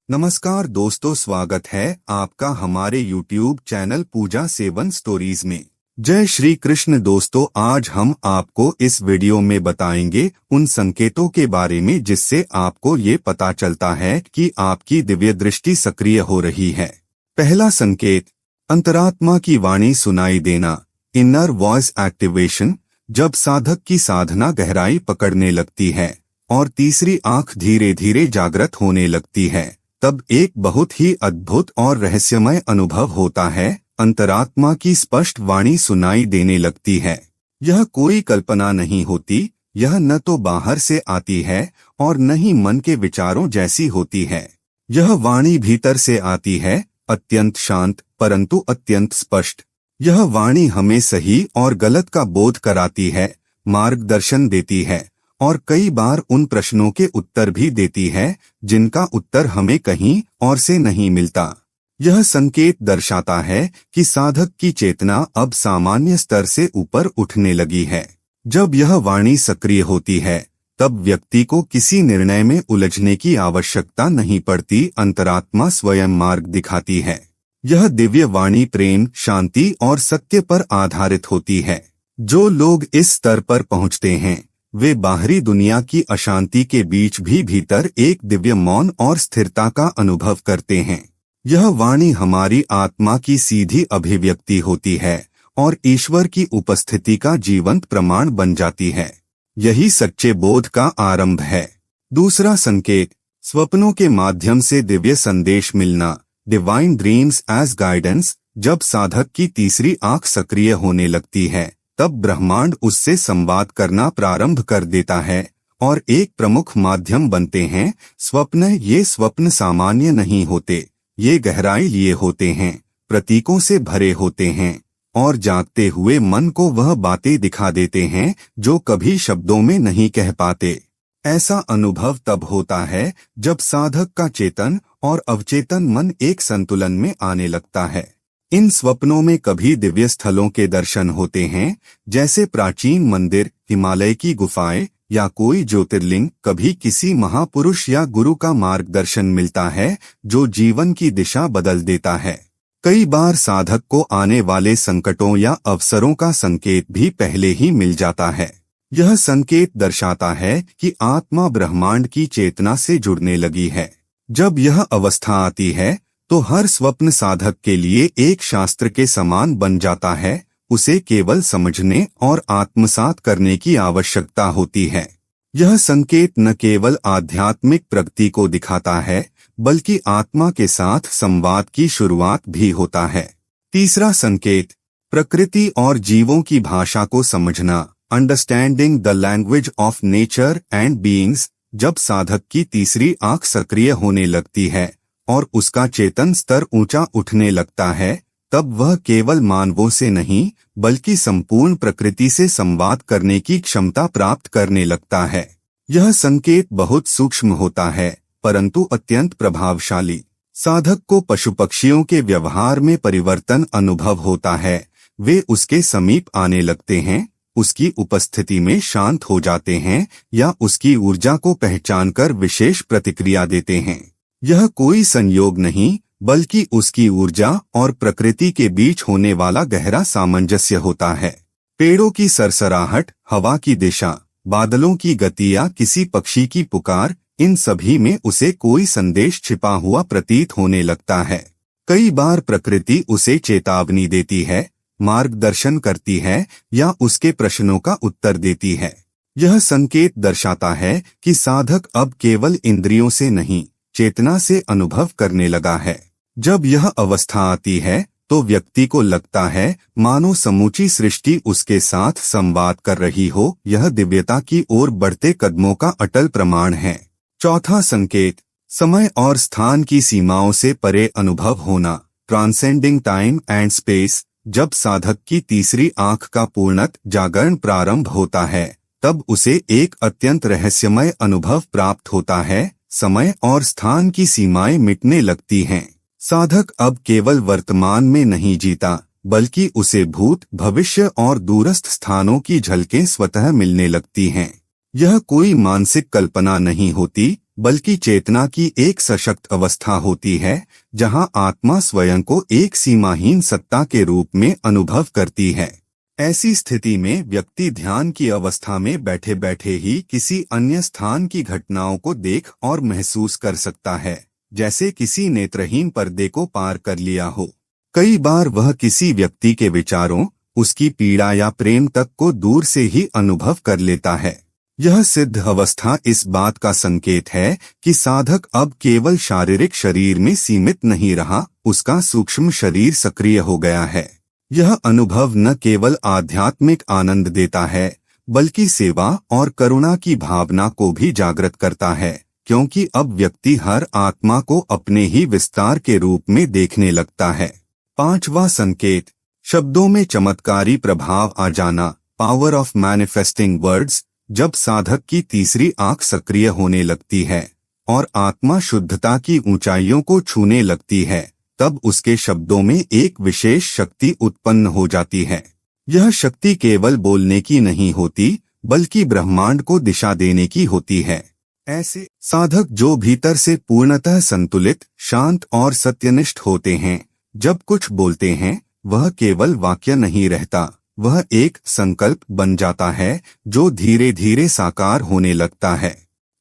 नमस्कार दोस्तों, स्वागत है आपका हमारे YouTube चैनल पूजा सेवन स्टोरीज में। जय श्री कृष्ण दोस्तों, आज हम आपको इस वीडियो में बताएंगे उन संकेतों के बारे में जिससे आपको ये पता चलता है कि आपकी दिव्य दृष्टि सक्रिय हो रही है। पहला संकेत, अंतरात्मा की वाणी सुनाई देना, इनर वॉइस एक्टिवेशन, जब साधक की साधना गहराई पकड़ने लगती है और तीसरी आंख धीरे धीरे जागृत होने लगती है, तब एक बहुत ही अद्भुत और रहस्यमय अनुभव होता है। अंतरात्मा की स्पष्ट वाणी सुनाई देने लगती है। यह कोई कल्पना नहीं होती, यह न तो बाहर से आती है और न ही मन के विचारों जैसी होती है। यह वाणी भीतर से आती है, अत्यंत शांत परंतु अत्यंत स्पष्ट। यह वाणी हमें सही और गलत का बोध कराती है, मार्गदर्शन देती है और कई बार उन प्रश्नों के उत्तर भी देती है जिनका उत्तर हमें कहीं और से नहीं मिलता। यह संकेत दर्शाता है कि साधक की चेतना अब सामान्य स्तर से ऊपर उठने लगी है। जब यह वाणी सक्रिय होती है तब व्यक्ति को किसी निर्णय में उलझने की आवश्यकता नहीं पड़ती, अंतरात्मा स्वयं मार्ग दिखाती है। यह दिव्य वाणी प्रेम, शांति और सत्य पर आधारित होती है। जो लोग इस स्तर पर पहुंचते हैं वे बाहरी दुनिया की अशांति के बीच भी भीतर एक दिव्य मौन और स्थिरता का अनुभव करते हैं। यह वाणी हमारी आत्मा की सीधी अभिव्यक्ति होती है और ईश्वर की उपस्थिति का जीवंत प्रमाण बन जाती है। यही सच्चे बोध का आरंभ है। दूसरा संकेत, स्वप्नों के माध्यम से दिव्य संदेश मिलना, डिवाइन ड्रीम्स एज गाइडेंस, जब साधक की तीसरी आंख सक्रिय होने लगती है तब ब्रह्मांड उससे संवाद करना प्रारंभ कर देता है और एक प्रमुख माध्यम बनते हैं। ये स्वप्न सामान्य नहीं होते, ये गहराई लिए होते हैं, प्रतीकों से भरे होते हैं और जागते हुए मन को वह बातें दिखा देते हैं जो कभी शब्दों में नहीं कह पाते। ऐसा अनुभव तब होता है जब साधक का चेतन और अवचेतन मन एक संतुलन में आने लगता है। इन स्वप्नों में कभी दिव्य स्थलों के दर्शन होते हैं, जैसे प्राचीन मंदिर, हिमालय की गुफाएं या कोई ज्योतिर्लिंग। कभी किसी महापुरुष या गुरु का मार्गदर्शन मिलता है जो जीवन की दिशा बदल देता है। कई बार साधक को आने वाले संकटों या अवसरों का संकेत भी पहले ही मिल जाता है। यह संकेत दर्शाता है कि आत्मा ब्रह्मांड की चेतना से जुड़ने लगी है। जब यह अवस्था आती है तो हर स्वप्न साधक के लिए एक शास्त्र के समान बन जाता है। उसे केवल समझने और आत्मसात करने की आवश्यकता होती है। यह संकेत न केवल आध्यात्मिक प्रगति को दिखाता है बल्कि आत्मा के साथ संवाद की शुरुआत भी होता है। तीसरा संकेत, प्रकृति और जीवों की भाषा को समझना, understanding the language of nature and beings, जब साधक की तीसरी आंख सक्रिय होने लगती है और उसका चेतन स्तर ऊंचा उठने लगता है तब वह केवल मानवों से नहीं बल्कि संपूर्ण प्रकृति से संवाद करने की क्षमता प्राप्त करने लगता है। यह संकेत बहुत सूक्ष्म होता है परंतु अत्यंत प्रभावशाली। साधक को पशु पक्षियों के व्यवहार में परिवर्तन अनुभव होता है। वे उसके समीप आने लगते हैं, उसकी उपस्थिति में शांत हो जाते हैं या उसकी ऊर्जा को पहचानकर विशेष प्रतिक्रिया देते हैं। यह कोई संयोग नहीं बल्कि उसकी ऊर्जा और प्रकृति के बीच होने वाला गहरा सामंजस्य होता है। पेड़ों की सरसराहट, हवा की दिशा, बादलों की गति या किसी पक्षी की पुकार, इन सभी में उसे कोई संदेश छिपा हुआ प्रतीत होने लगता है। कई बार प्रकृति उसे चेतावनी देती है, मार्गदर्शन करती है या उसके प्रश्नों का उत्तर देती है। यह संकेत दर्शाता है कि साधक अब केवल इंद्रियों से नहीं चेतना से अनुभव करने लगा है। जब यह अवस्था आती है तो व्यक्ति को लगता है मानो समूची सृष्टि उसके साथ संवाद कर रही हो। यह दिव्यता की ओर बढ़ते कदमों का अटल प्रमाण है। चौथा संकेत, समय और स्थान की सीमाओं से परे अनुभव होना, ट्रांसेंडिंग टाइम एंड स्पेस, जब साधक की तीसरी आंख का पूर्णत जागरण प्रारंभ होता है तब उसे एक अत्यंत रहस्यमय अनुभव प्राप्त होता है। समय और स्थान की सीमाएं मिटने लगती हैं। साधक अब केवल वर्तमान में नहीं जीता बल्कि उसे भूत, भविष्य और दूरस्थ स्थानों की झलकें स्वतः मिलने लगती हैं। यह कोई मानसिक कल्पना नहीं होती बल्कि चेतना की एक सशक्त अवस्था होती है जहां आत्मा स्वयं को एक सीमाहीन सत्ता के रूप में अनुभव करती है। ऐसी स्थिति में व्यक्ति ध्यान की अवस्था में बैठे बैठे ही किसी अन्य स्थान की घटनाओं को देख और महसूस कर सकता है, जैसे किसी नेत्रहीन पर्दे को पार कर लिया हो। कई बार वह किसी व्यक्ति के विचारों, उसकी पीड़ा या प्रेम तक को दूर से ही अनुभव कर लेता है। यह सिद्ध अवस्था इस बात का संकेत है कि साधक अब केवल शारीरिक शरीर में सीमित नहीं रहा, उसका सूक्ष्म शरीर सक्रिय हो गया है। यह अनुभव न केवल आध्यात्मिक आनंद देता है, बल्कि सेवा और करुणा की भावना को भी जागृत करता है, क्योंकि अब व्यक्ति हर आत्मा को अपने ही विस्तार के रूप में देखने लगता है। पांचवा संकेत, शब्दों में चमत्कारी प्रभाव आ जाना, पावर ऑफ मैनिफेस्टिंग वर्ड्स। जब साधक की तीसरी आंख सक्रिय होने लगती है और आत्मा शुद्धता की ऊंचाइयों को छूने लगती है, तब उसके शब्दों में एक विशेष शक्ति उत्पन्न हो जाती है। यह शक्ति केवल बोलने की नहीं होती, बल्कि ब्रह्मांड को दिशा देने की होती है। ऐसे साधक जो भीतर से पूर्णतः संतुलित, शांत और सत्यनिष्ठ होते हैं, जब कुछ बोलते हैं वह केवल वाक्य नहीं रहता, वह एक संकल्प बन जाता है जो धीरे धीरे साकार होने लगता है।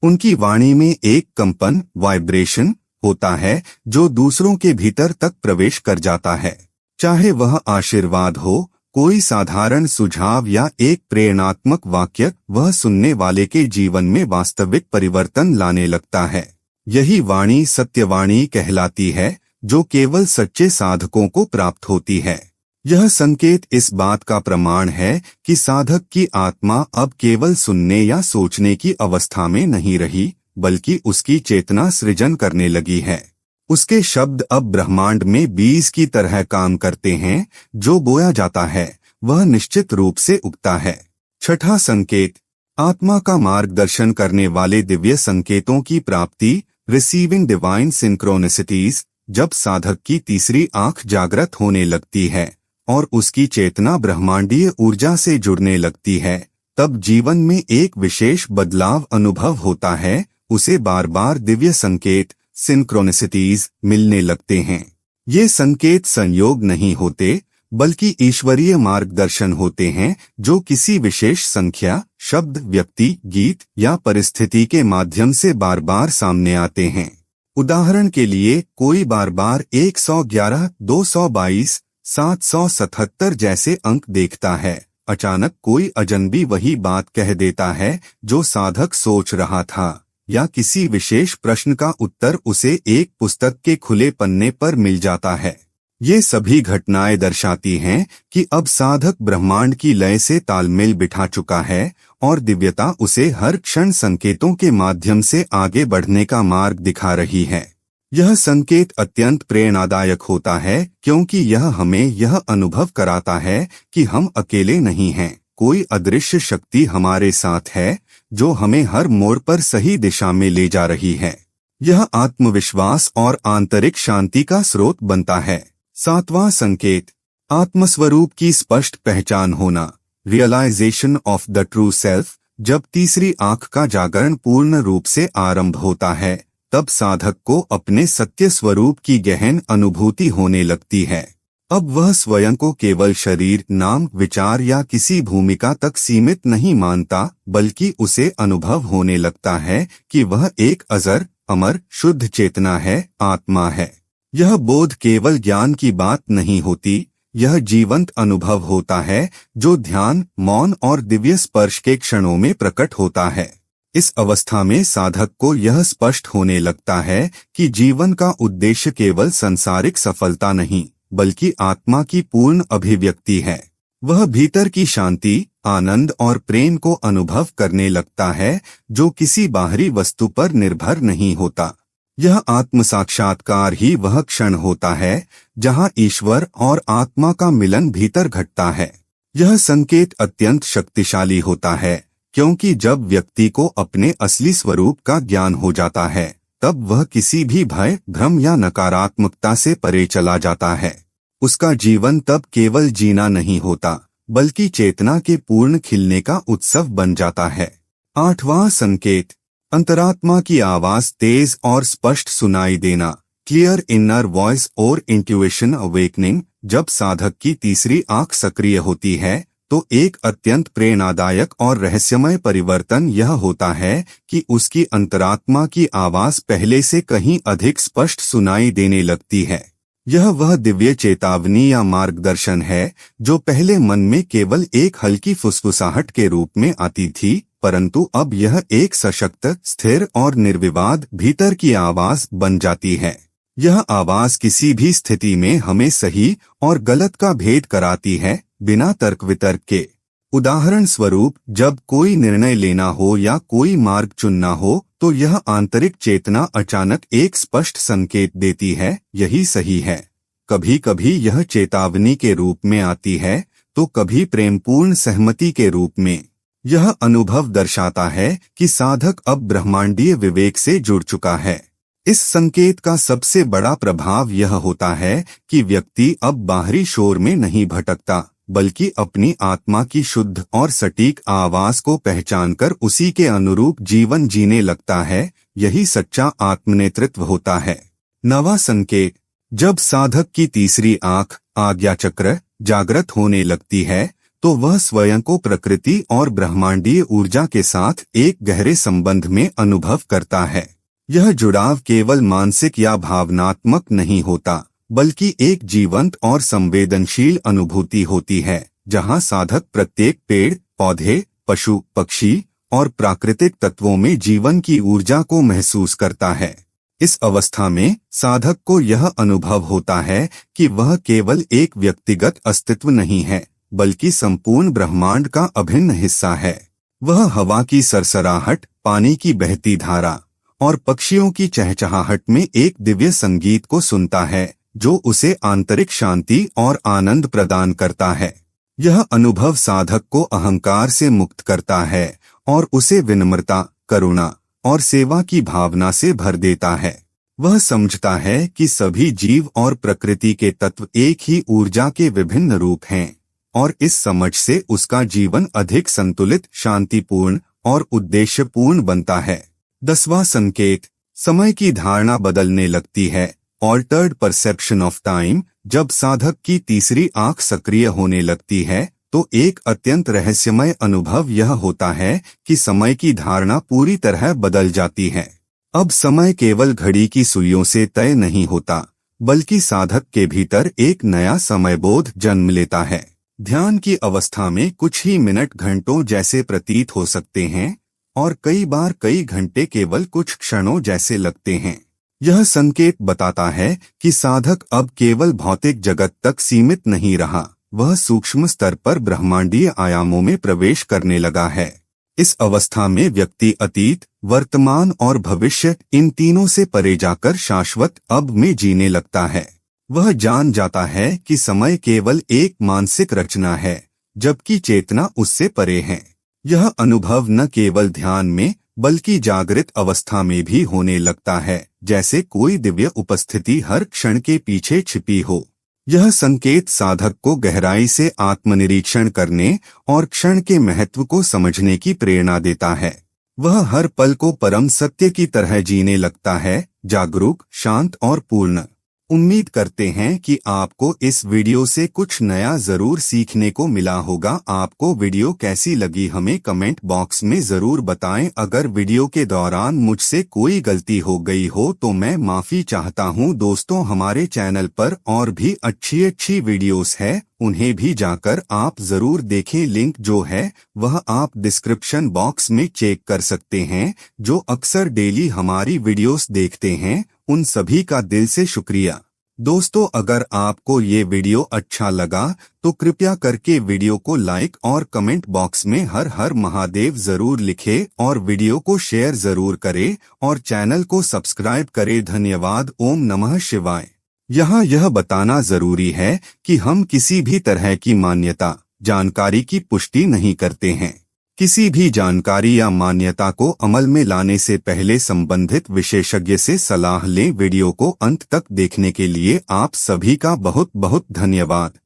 उनकी वाणी में एक कंपन, वाइब्रेशन होता है जो दूसरों के भीतर तक प्रवेश कर जाता है। चाहे वह आशीर्वाद हो, कोई साधारण सुझाव या एक प्रेरणात्मक वाक्य, वह सुनने वाले के जीवन में वास्तविक परिवर्तन लाने लगता है। यही वाणी सत्यवाणी कहलाती है, जो केवल सच्चे साधकों को प्राप्त होती है। यह संकेत इस बात का प्रमाण है कि साधक की आत्मा अब केवल सुनने या सोचने की अवस्था में नहीं रही, बल्कि उसकी चेतना सृजन करने लगी है। उसके शब्द अब ब्रह्मांड में बीज की तरह काम करते हैं, जो बोया जाता है वह निश्चित रूप से उगता है। छठा संकेत, आत्मा का मार्गदर्शन करने वाले दिव्य संकेतों की प्राप्ति, रिसीविंग डिवाइन सिंक्रोनिसिटीज। जब साधक की तीसरी आंख जागृत होने लगती है और उसकी चेतना ब्रह्मांडीय ऊर्जा से जुड़ने लगती है, तब जीवन में एक विशेष बदलाव अनुभव होता है। उसे बार बार दिव्य संकेत, सिंक्रोनिसिटीज मिलने लगते हैं। ये संकेत संयोग नहीं होते, बल्कि ईश्वरीय मार्गदर्शन होते हैं, जो किसी विशेष संख्या, शब्द, व्यक्ति, गीत या परिस्थिति के माध्यम से बार बार सामने आते हैं। उदाहरण के लिए, कोई बार बार 111, 222, 777 जैसे अंक देखता है। अचानक कोई अजनबी वही बात कह देता है जो साधक सोच रहा था, या किसी विशेष प्रश्न का उत्तर उसे एक पुस्तक के खुले पन्ने पर मिल जाता है। ये सभी घटनाएं दर्शाती हैं कि अब साधक ब्रह्मांड की लय से तालमेल बिठा चुका है और दिव्यता उसे हर क्षण संकेतों के माध्यम से आगे बढ़ने का मार्ग दिखा रही है। यह संकेत अत्यंत प्रेरणादायक होता है, क्योंकि यह हमें यह अनुभव कराता है कि हम अकेले नहीं हैं। कोई अदृश्य शक्ति हमारे साथ है, जो हमें हर मोड़ पर सही दिशा में ले जा रही है। यह आत्मविश्वास और आंतरिक शांति का स्रोत बनता है। सातवां संकेत, आत्मस्वरूप की स्पष्ट पहचान होना, realization of the true self. जब तीसरी आंख का जागरण पूर्ण रूप से आरंभ होता है, तब साधक को अपने सत्य स्वरूप की गहन अनुभूति होने लगती है। अब वह स्वयं को केवल शरीर, नाम, विचार या किसी भूमिका तक सीमित नहीं मानता, बल्कि उसे अनुभव होने लगता है कि वह एक अजर, अमर, शुद्ध चेतना है, आत्मा है। यह बोध केवल ज्ञान की बात नहीं होती, यह जीवंत अनुभव होता है जो ध्यान, मौन और दिव्य स्पर्श के क्षणों में प्रकट होता है। इस अवस्था में साधक को यह स्पष्ट होने लगता है कि जीवन का उद्देश्य केवल सांसारिक सफलता नहीं, बल्कि आत्मा की पूर्ण अभिव्यक्ति है। वह भीतर की शांति, आनंद और प्रेम को अनुभव करने लगता है, जो किसी बाहरी वस्तु पर निर्भर नहीं होता। यह आत्म साक्षात्कार ही वह क्षण होता है जहां ईश्वर और आत्मा का मिलन भीतर घटता है। यह संकेत अत्यंत शक्तिशाली होता है, क्योंकि जब व्यक्ति को अपने असली स्वरूप का ज्ञान हो जाता है, तब वह किसी भी भय, भ्रम या नकारात्मकता से परे चला जाता है। उसका जीवन तब केवल जीना नहीं होता, बल्कि चेतना के पूर्ण खिलने का उत्सव बन जाता है। आठवां संकेत, अंतरात्मा की आवाज तेज और स्पष्ट सुनाई देना, क्लियर इनर वॉइस और इंट्यूशन अवेकनिंग। जब साधक की तीसरी आंख सक्रिय होती है तो एक अत्यंत प्रेरणादायक और रहस्यमय परिवर्तन यह होता है कि उसकी अंतरात्मा की आवाज पहले से कहीं अधिक स्पष्ट सुनाई देने लगती है। यह वह दिव्य चेतावनी या मार्गदर्शन है जो पहले मन में केवल एक हल्की फुसफुसाहट के रूप में आती थी, परंतु अब यह एक सशक्त, स्थिर और निर्विवाद भीतर की आवाज बन जाती है। यह आवाज किसी भी स्थिति में हमें सही और गलत का भेद कराती है, बिना तर्क वितर्क के। उदाहरण स्वरूप, जब कोई निर्णय लेना हो या कोई मार्ग चुनना हो तो यह आंतरिक चेतना अचानक एक स्पष्ट संकेत देती है, यही सही है। कभी कभी यह चेतावनी के रूप में आती है तो कभी प्रेमपूर्ण सहमति के रूप में। यह अनुभव दर्शाता है कि साधक अब ब्रह्मांडीय विवेक से जुड़ चुका है। इस संकेत का सबसे बड़ा प्रभाव यह होता है कि व्यक्ति अब बाहरी शोर में नहीं भटकता, बल्कि अपनी आत्मा की शुद्ध और सटीक आवाज को पहचानकर उसी के अनुरूप जीवन जीने लगता है। यही सच्चा आत्मनेतृत्व होता है। नवा संकेत, जब साधक की तीसरी आंख, आज्ञा चक्र, जागृत होने लगती है तो वह स्वयं को प्रकृति और ब्रह्मांडीय ऊर्जा के साथ एक गहरे संबंध में अनुभव करता है। यह जुड़ाव केवल मानसिक या भावनात्मक नहीं होता, बल्कि एक जीवंत और संवेदनशील अनुभूति होती है, जहां साधक प्रत्येक पेड़, पौधे, पशु, पक्षी और प्राकृतिक तत्वों में जीवन की ऊर्जा को महसूस करता है। इस अवस्था में साधक को यह अनुभव होता है कि वह केवल एक व्यक्तिगत अस्तित्व नहीं है, बल्कि संपूर्ण ब्रह्मांड का अभिन्न हिस्सा है। वह हवा की सरसराहट, पानी की बहती धारा और पक्षियों की चहचहाहट में एक दिव्य संगीत को सुनता है, जो उसे आंतरिक शांति और आनंद प्रदान करता है। यह अनुभव साधक को अहंकार से मुक्त करता है और उसे विनम्रता, करुणा और सेवा की भावना से भर देता है। वह समझता है कि सभी जीव और प्रकृति के तत्व एक ही ऊर्जा के विभिन्न रूप हैं, और इस समझ से उसका जीवन अधिक संतुलित, शांतिपूर्ण और उद्देश्यपूर्ण बनता है। 10वां संकेत, समय की धारणा बदलने लगती है। ऑल्टर्ड परसेप्शन ऑफ टाइम, जब साधक की तीसरी आंख सक्रिय होने लगती है तो एक अत्यंत रहस्यमय अनुभव यह होता है कि समय की धारणा पूरी तरह बदल जाती है। अब समय केवल घड़ी की सुइयों से तय नहीं होता, बल्कि साधक के भीतर एक नया समयबोध जन्म लेता है। ध्यान की अवस्था में कुछ ही मिनट घंटों जैसे प्रतीत हो सकते हैं और कई बार कई घंटे केवल कुछ क्षणों जैसे लगते हैं। यह संकेत बताता है कि साधक अब केवल भौतिक जगत तक सीमित नहीं रहा, वह सूक्ष्म स्तर पर ब्रह्मांडीय आयामों में प्रवेश करने लगा है। इस अवस्था में व्यक्ति अतीत, वर्तमान और भविष्य, इन तीनों से परे जाकर शाश्वत अब में जीने लगता है। वह जान जाता है कि समय केवल एक मानसिक रचना है, जबकि चेतना उससे परे है। यह अनुभव न केवल ध्यान में बल्कि जागृत अवस्था में भी होने लगता है, जैसे कोई दिव्य उपस्थिति हर क्षण के पीछे छिपी हो। यह संकेत साधक को गहराई से आत्मनिरीक्षण करने और क्षण के महत्व को समझने की प्रेरणा देता है। वह हर पल को परम सत्य की तरह जीने लगता है, जागरूक, शांत और पूर्ण। उम्मीद करते हैं कि आपको इस वीडियो से कुछ नया जरूर सीखने को मिला होगा। आपको वीडियो कैसी लगी हमें कमेंट बॉक्स में जरूर बताएं। अगर वीडियो के दौरान मुझसे कोई गलती हो गई हो तो मैं माफी चाहता हूं। दोस्तों, हमारे चैनल पर और भी अच्छी वीडियोस है, उन्हें भी जाकर आप जरूर देखें। लिंक जो है वह आप डिस्क्रिप्शन बॉक्स में चेक कर सकते हैं। जो अक्सर डेली हमारी वीडियोस देखते हैं उन सभी का दिल से शुक्रिया। दोस्तों, अगर आपको ये वीडियो अच्छा लगा तो कृपया करके वीडियो को लाइक और कमेंट बॉक्स में हर हर महादेव जरूर लिखें और वीडियो को शेयर जरूर करें और चैनल को सब्सक्राइब करें। धन्यवाद। ओम नमः शिवाय। यहाँ यह बताना जरूरी है कि हम किसी भी तरह की मान्यता, जानकारी की पुष्टि नहीं करते हैं। किसी भी जानकारी या मान्यता को अमल में लाने से पहले संबंधित विशेषज्ञ से सलाह लें। वीडियो को अंत तक देखने के लिए आप सभी का बहुत बहुत धन्यवाद।